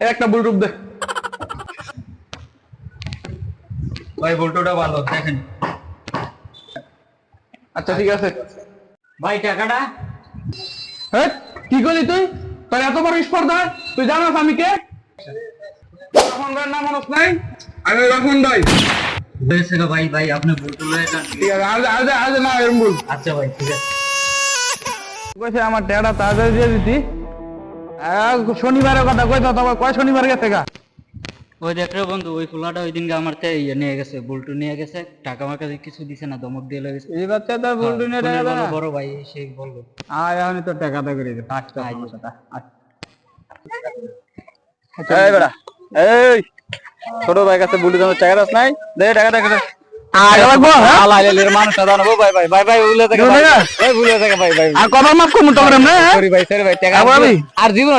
একটা বুলটুপ দে ভাই ভোল্টোটা ভালো দেখেন। আচ্ছা ঠিক আছে ভাই টাকাটা হ্যাঁ কি করলি তুই তোর এত বড় স্পর্ধা তুই জানাস আমি কে রহমান ভাইয়ের নাম মনে নাই আমি রহমান ভাই হয়েছে গো ভাই, ভাই আপনি ভোল্টো লয়ে যান। ঠিক আছে আজ না এরকম বল আচ্ছা ভাই ঠিক আছে। কইছে আমার টেড়া তাড়াতাড়ি দিয়ে দিতি শনিবারের কথা কইতো তবে কয় শনিবার গেছে গা ওই দেখ রে বন্ধু, ওই ফুলাটা ওই দিনকে আমার নিয়ে গেছে, বল্টু নিয়ে গেছে, টাকা আমার কাছে কিছু দিছে না, ধমক দিয়ে লয়ে গেছে। এই বাচ্চা তো বলটু নিয়ে টাকা দেয় না বড় ভাই সে বললো আয় আমি তো টাকা দা করে দিই আচ্ছা আয়। সমস্যাটা এই বেড়া এই ছোট ভাই কাছে বলটু তোমার টাকা দাস নাই দে টাকা টাকা আগে লাগবো হ্যাঁ আলাইলের মানুষ জানাবো ভাই ভাই ভাই ভাই ভুলে থাকে ভাই ভুলে থাকে ভাই ভাই আর কত মাফ করব তোমরা না সরি ভাই টাকা আর জীবন